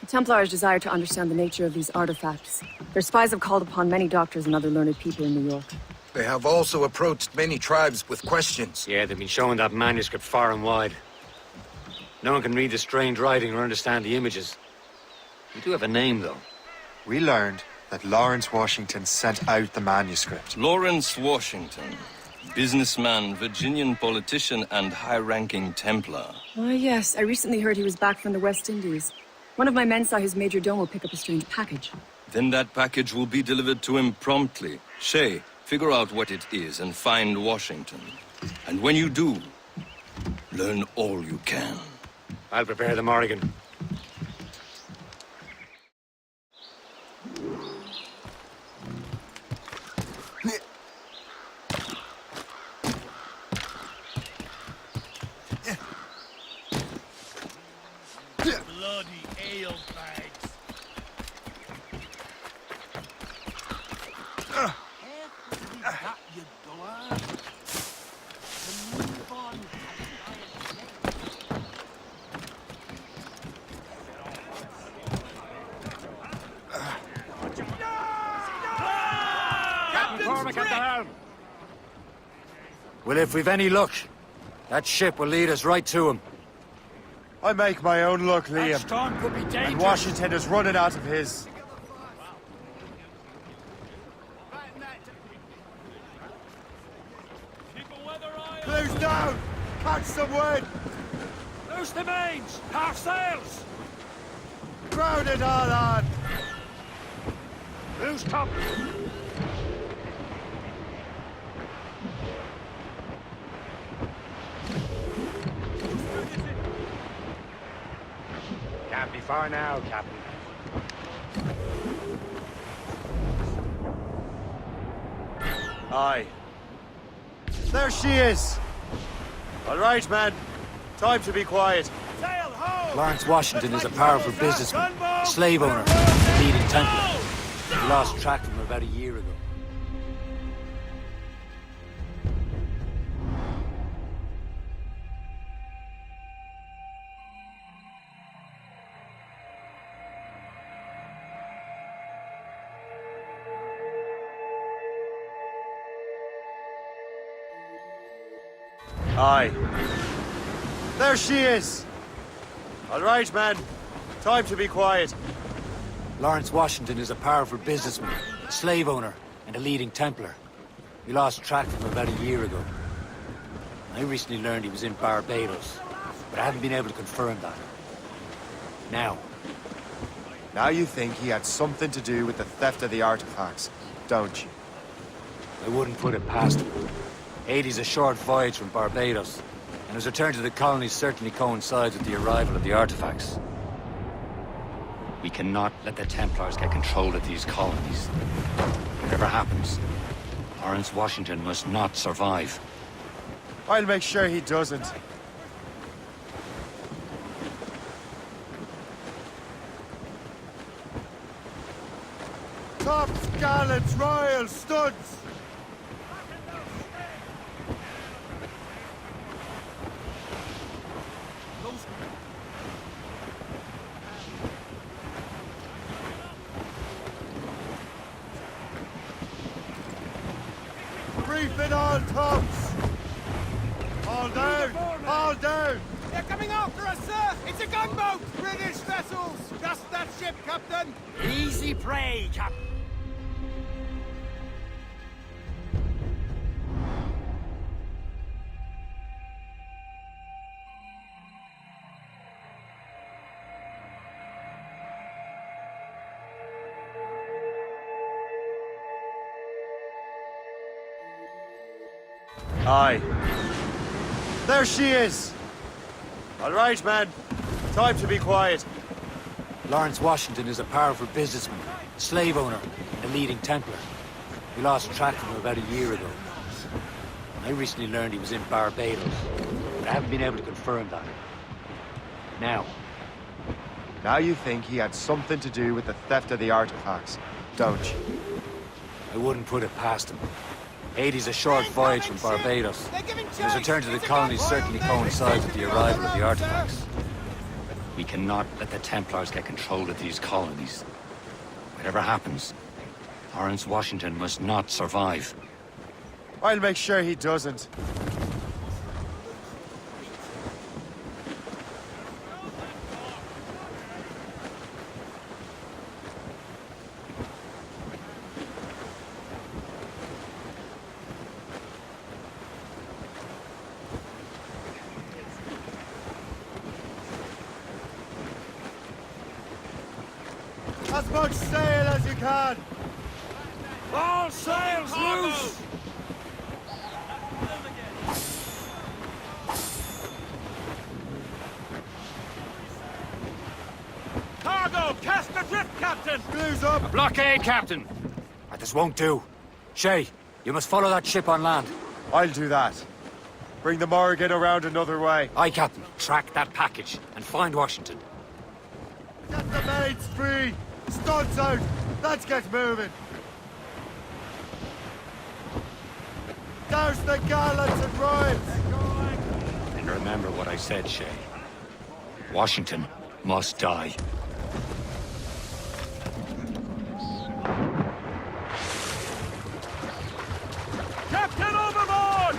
Templars desire to understand the nature of these artifacts. Their spies have called upon many doctors and other learned people in New York. They have also approached many tribes with questions. Yeah, they've been showing that manuscript far and wide. No one can read the strange writing or understand the images. You do have a name, though. We learned that Lawrence Washington sent out the manuscript. Lawrence Washington. Businessman, Virginian politician, and high-ranking Templar. Oh, yes. I recently heard he was back from the West Indies. One of my men saw his major domo pick up a strange package. Then that package will be delivered to him promptly. Shay, figure out what it is and find Washington. And when you do, learn all you can. I'll prepare the Morrigan. Bloody ale bags. That, you dullard. The newborn Captain Cormac at the helm. Well, if we've any luck, that ship will lead us right to him. I make my own luck, That Liam. storm could be dangerous. And Washington is running out of his. Close down! Catch some wind! Loose the mains! Half sails! Crowd it all on! Loose top! Can't be far now, Captain. Aye. There she is! All right, man. Time to be quiet. Sail ho! Lawrence Washington is a powerful businessman, a slave owner, a leading Templar. We lost track of him about a year ago. Aye. There she is! All right, man. Time to be quiet. Lawrence Washington is a powerful businessman, a slave owner, and a leading Templar. We lost track of him about a year ago. I recently learned he was in Barbados, but I haven't been able to confirm that. Now you think he had something to do with the theft of the artifacts, don't you? I wouldn't put it past him. Haiti's a short voyage from Barbados, and his return to the colonies certainly coincides with the arrival of the artifacts. We cannot let the Templars get control of these colonies. Whatever happens, Lawrence Washington must not survive. I'll make sure he doesn't. Tops, gallants, royals, studs! Brief it all, tops! All down! All down! They're coming after us, sir! It's a gunboat! British vessels! Just that ship, Captain! Easy prey, Captain! Aye. There she is! All right, man. Time to be quiet. Lawrence Washington is a powerful businessman, a slave owner, and a leading Templar. We lost track of him about a year ago. I recently learned he was in Barbados, but I haven't been able to confirm that. Now, Now you think he had something to do with the theft of the artifacts, don't you? I wouldn't put it past him. Haiti's a short voyage from Barbados. His return to the colonies certainly coincides with the arrival of the artifacts. We cannot let the Templars get control of these colonies. Whatever happens, Lawrence Washington must not survive. I'll make sure he doesn't. As much sail as you can! All sails loose! Cargo, cast adrift, Captain! Blues up! Blockade, Captain! This won't do. Shay, you must follow that ship on land. I'll do that. Bring the Morrigan around another way. Aye, Captain. Track that package and find Washington. Get the mates free! Stunts out! Let's get moving! Douse the gallants and rhymes! And remember what I said, Shay. Washington must die. Captain overboard!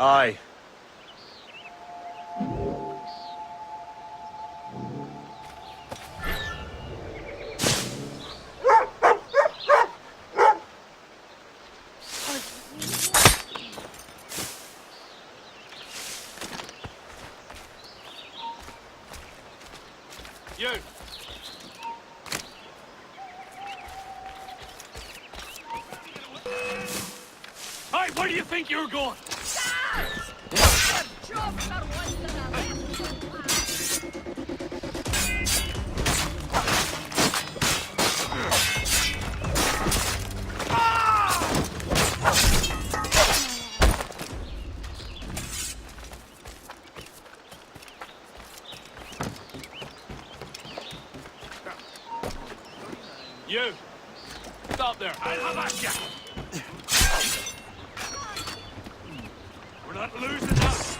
Aye. You! Hey, where do you think you're going? You! Stop there! I'll have at ya! We're not losing that!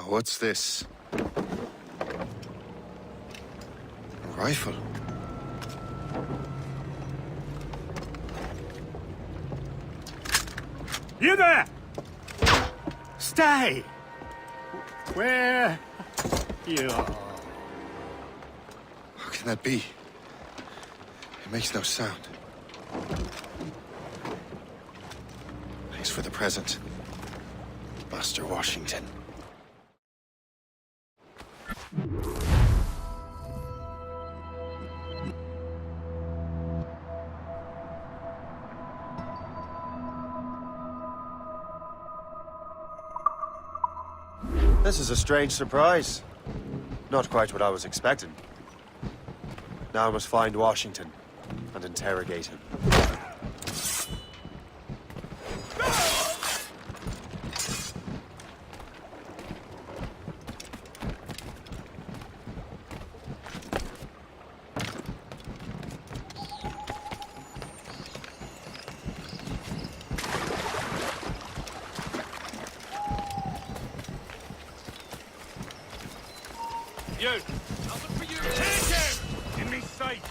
What's this? A rifle. You there! Stay! Where you are? How can that be? It makes no sound. Thanks for the present, Master Washington. This is a strange surprise. Not quite what I was expecting. Now I must find Washington and interrogate him. You! Nothing for you! Take him! In me sight!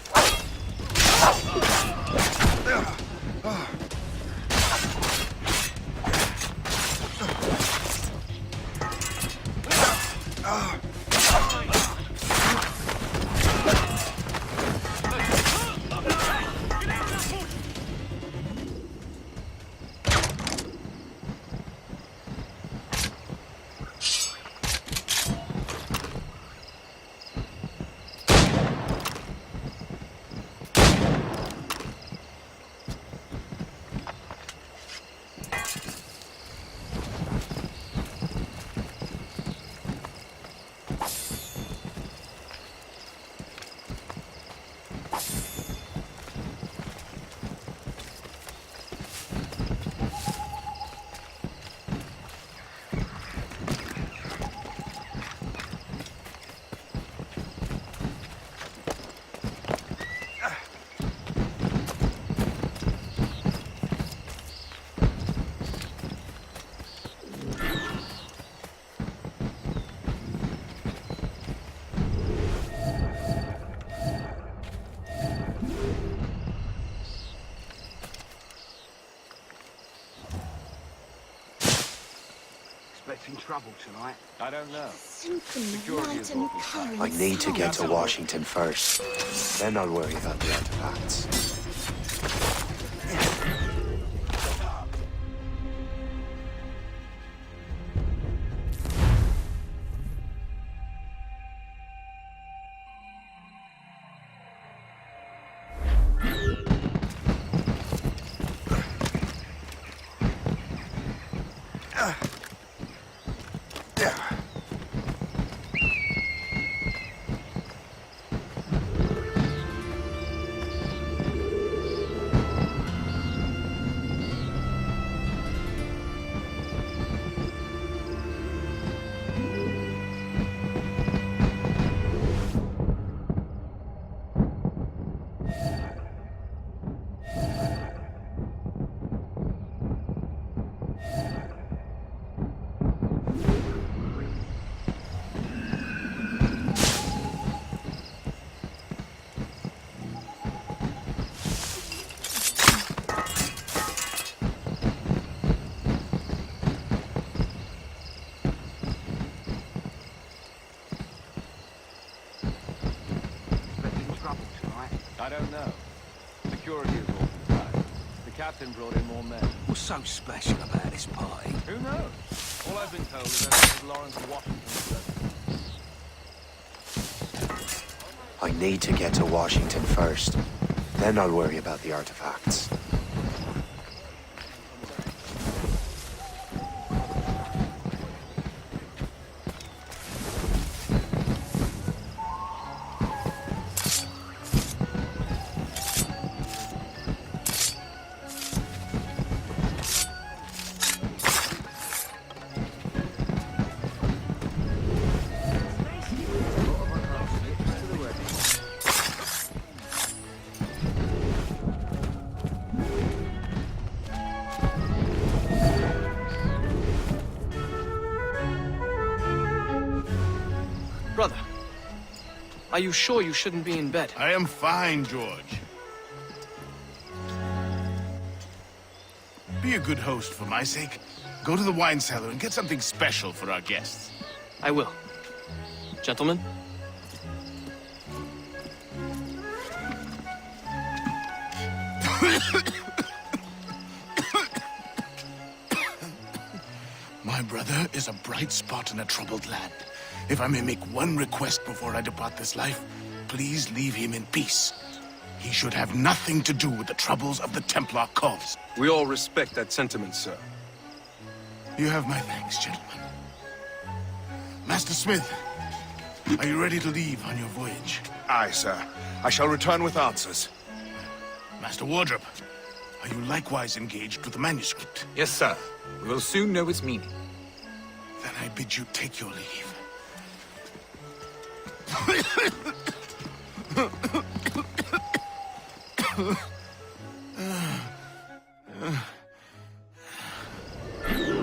Expecting trouble tonight? I don't know. Something light and colour. I need to get to Washington first. Then I'll worry about the artifacts. I don't know. Security is awful tight. The captain brought in more men. What's so special about this party? Who knows? All I've been told is that Lawrence Washington. I need to get to Washington first. Then I'll worry about the artifacts. Brother, are you sure you shouldn't be in bed? I am fine, George. Be a good host for my sake. Go to the wine cellar and get something special for our guests. I will. Gentlemen? My brother is a bright spot in a troubled land. If I may make one request before I depart this life, please leave him in peace. He should have nothing to do with the troubles of the Templar cause. We all respect that sentiment, sir. You have my thanks, gentlemen. Master Smith, are you ready to leave on your voyage? Aye, sir. I shall return with answers. Master Wardrop, are you likewise engaged with the manuscript? Yes, sir. We will soon know its meaning. Then I bid you take your leave.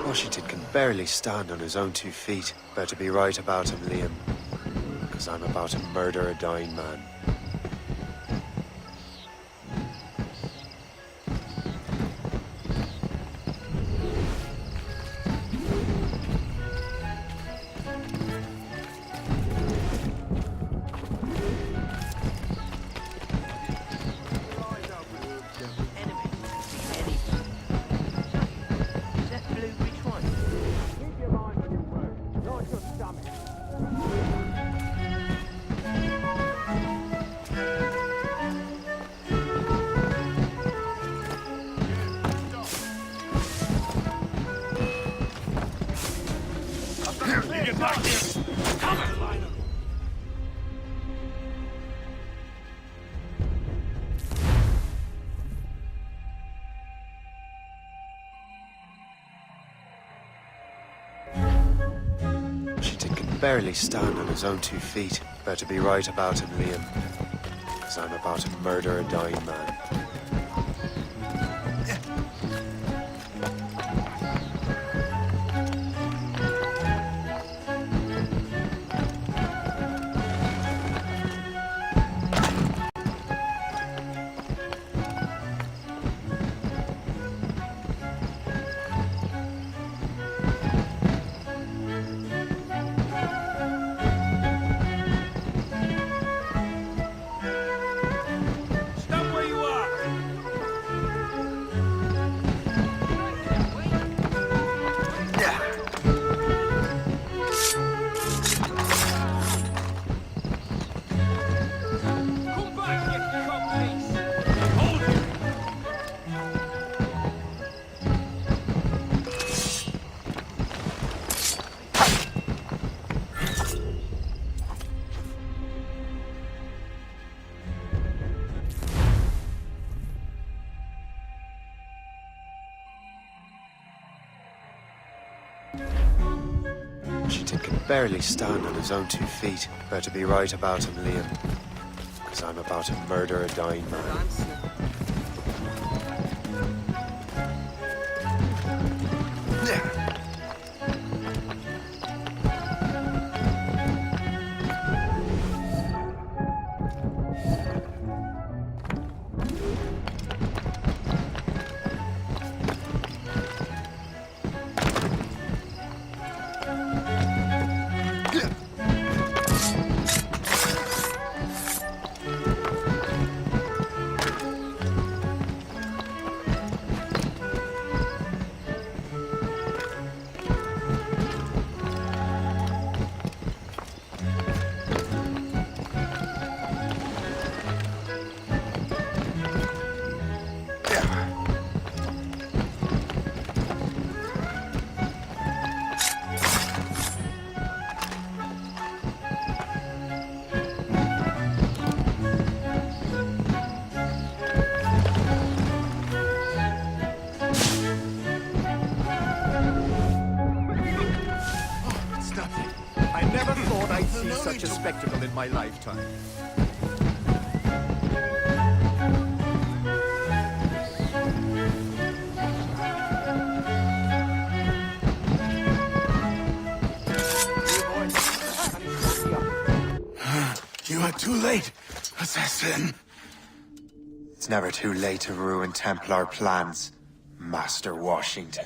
Washington can barely stand on his own 2 feet. Better be right about him, Liam. Because I'm about to murder a dying man. Washington can barely stand on his own 2 feet. Better be right about him, Liam. Because I'm about to murder a dying man. Washington can barely stand on his own 2 feet. Better be right about him, Liam. Because I'm about to murder a dying man. Such a spectacle in my lifetime. But too late, assassin. It's never too late to ruin Templar plans, Master Washington.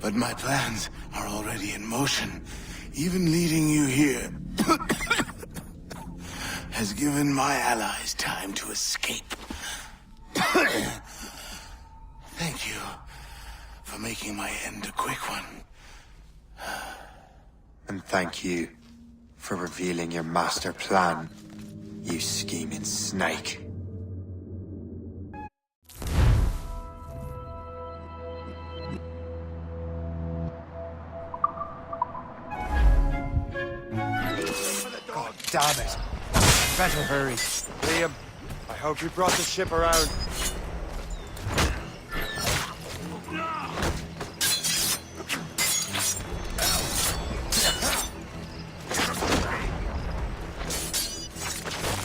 But my plans are already in motion. Even leading you here has given my allies time to escape. Thank you for making my end a quick one. And thank you for revealing your master plan, you scheming snake. God damn it. Better hurry. Liam, I hope you brought the ship around.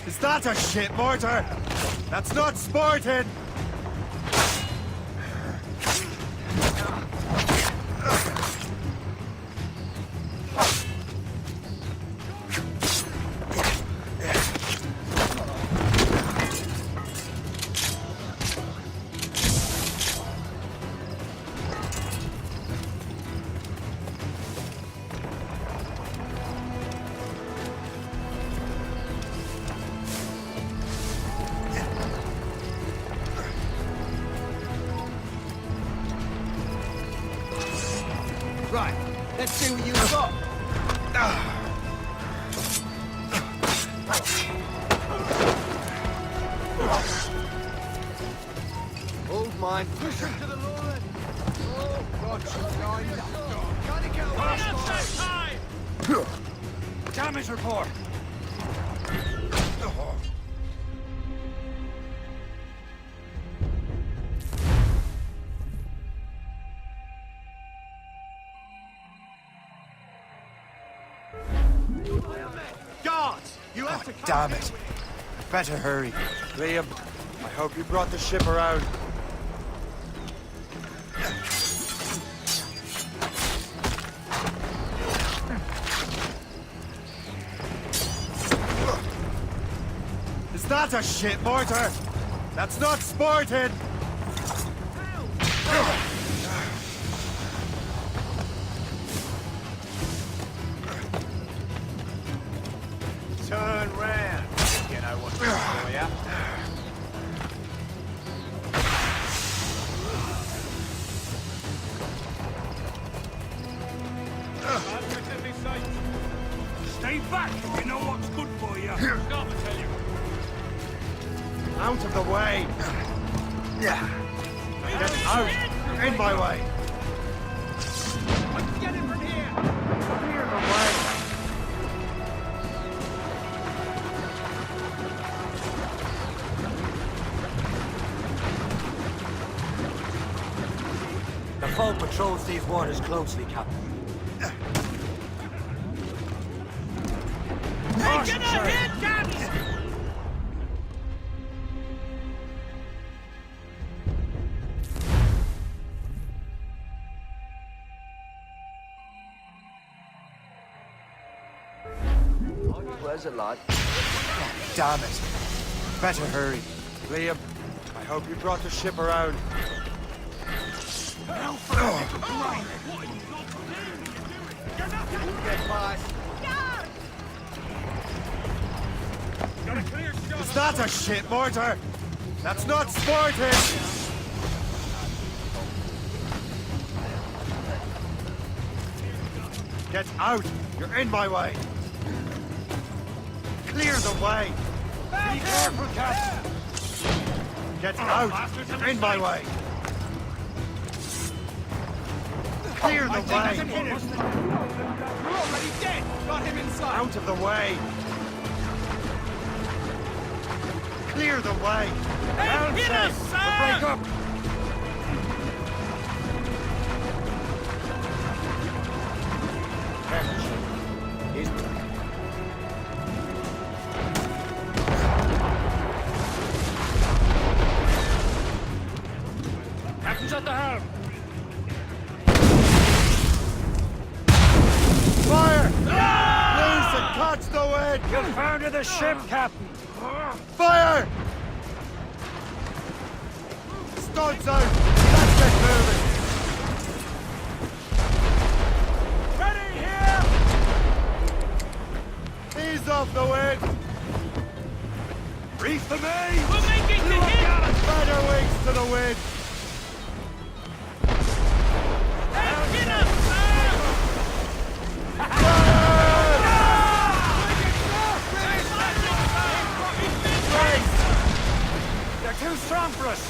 Is that a ship mortar? That's not sporting! Right, let's see what you've got. Hold mine. Push him to the lower end. Oh, God, she's going. Gotta go. Damage report! Guards, you have to Damn it. Better hurry. Liam, I hope you brought the ship around. Is that a ship mortar? That's not sporting! turn round. You know what's good for you. Stay back if you know what's good for you. Stop, I tell you. Out of the way! Get out! You're in my way! Let's get him from here. Clear the way! The foe patrols these waters closely, Captain. Taking a hit, Captain! Where's it like? Damn it! Better hurry. Liam, I hope you brought the ship around. Get by. Is that a ship mortar? That's not sporting! Get out! You're in my way! Clear the way! Be careful, Captain! Get out! You're in my way! Clear the way! You're already dead. Got him inside. Out of the way! Clear the way! Down, hit Shay! us, We'll sir! break up! Careful, Shay. He's... Captain's at the helm. Catch the wind! You founded the ship, Captain! Fire! Studs out! Let's get moving! Ready here! Ease off the wind! Reef the main! We'll make it to hit! Spread your wings to the wind! Get up, They're too strong for us!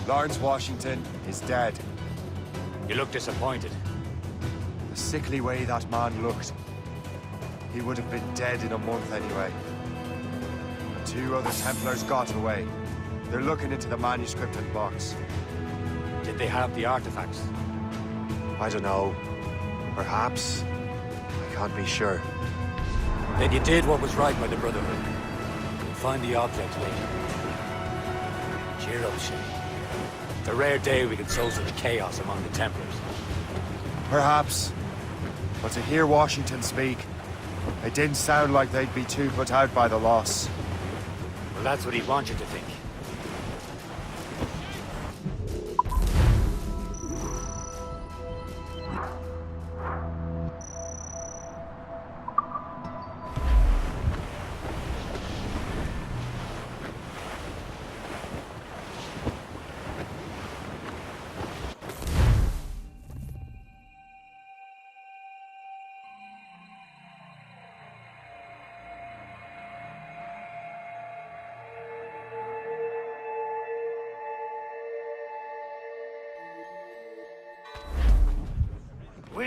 Lawrence Washington is dead. You look disappointed. The sickly way that man looked. He would have been dead in a month anyway. The 2 other Templars got away. They're looking into the manuscript and box. Did they have the artifacts? I don't know. Perhaps. I can't be sure. Then you did what was right by the Brotherhood. You'll find the object later. Cheer up, Shay. It's a rare day we can sow such chaos among the Templars. Perhaps. But to hear Washington speak, it didn't sound like they'd be too put out by the loss. Well, that's what he'd want you to think.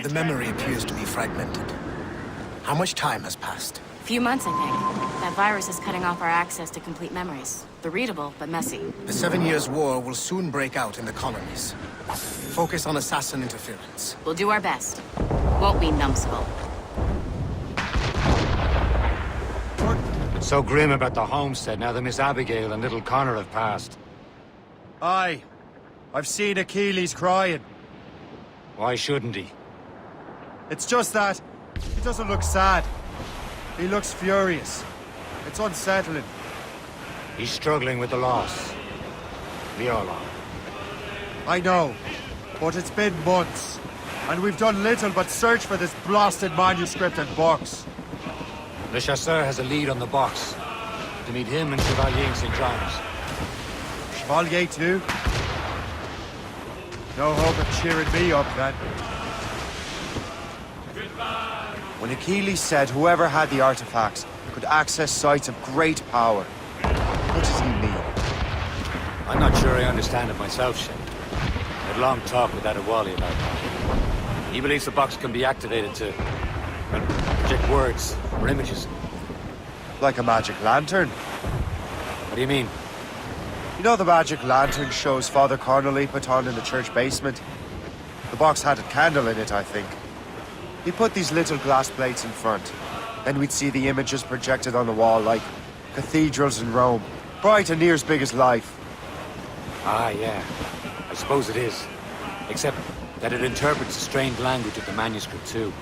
The memory appears to be fragmented. How much time has passed? A few months, I think. That virus is cutting off our access to complete memories. They're readable, but messy. The 7 Years' War will soon break out in the colonies. Focus on assassin interference. We'll do our best. Won't we, numbskull? It's so grim about the homestead now that Miss Abigail and little Connor have passed. Aye. I've seen Achilles crying. Why shouldn't he? It's just that he doesn't look sad. He looks furious. It's unsettling. He's struggling with the loss. We all are. I know, but it's been months, and we've done little but search for this blasted manuscript and box. Le Chasseur has a lead on the box. To meet him and Chevalier in St. John's. Chevalier too? No hope of cheering me up then. When Achilles said whoever had the artifacts could access sites of great power, what does he mean? I'm not sure I understand it myself, Shane. I had a long talk with Adewale about that. He believes the box can be activated to, well, project words or images. Like a magic lantern? What do you mean? You know the magic lantern shows Father Connolly put on in the church basement? The box had a candle in it, I think. He put these little glass plates in front. Then we'd see the images projected on the wall like cathedrals in Rome. Bright and near as big as life. Ah, yeah. I suppose it is. Except that it interprets the strange language of the manuscript, too.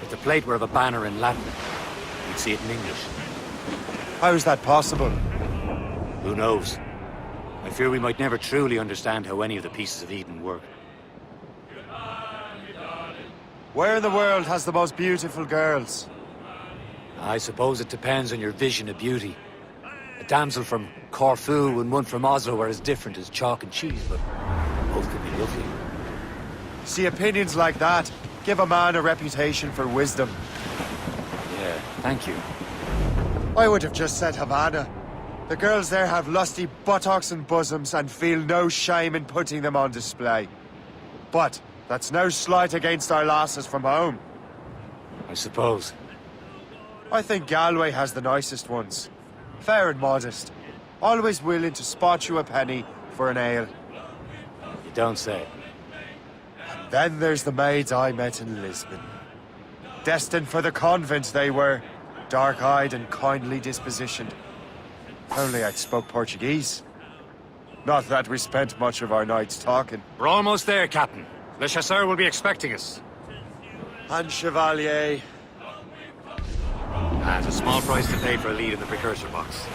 If the plate were of a banner in Latin, you'd see it in English. How is that possible? Who knows? I fear we might never truly understand how any of the pieces of Eden work. Where in the world has the most beautiful girls? I suppose it depends on your vision of beauty. A damsel from Corfu and one from Oslo are as different as chalk and cheese, but both could be lovely. See, opinions like that give a man a reputation for wisdom. Yeah, thank you. I would have just said Havana. The girls there have lusty buttocks and bosoms and feel no shame in putting them on display. But that's no slight against our lasses from home. I suppose. I think Galway has the nicest ones. Fair and modest. Always willing to spot you a penny for an ale. You don't say. Then there's the maids I met in Lisbon. Destined for the convent they were, dark-eyed and kindly dispositioned. If only I'd spoke Portuguese. Not that we spent much of our nights talking. We're almost there, Captain. Le Chasseur will be expecting us. And Chevalier. That's a small price to pay for a lead in the precursor box.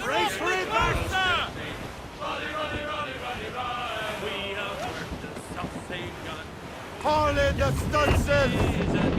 Race for it, Master! Call in the stunsail!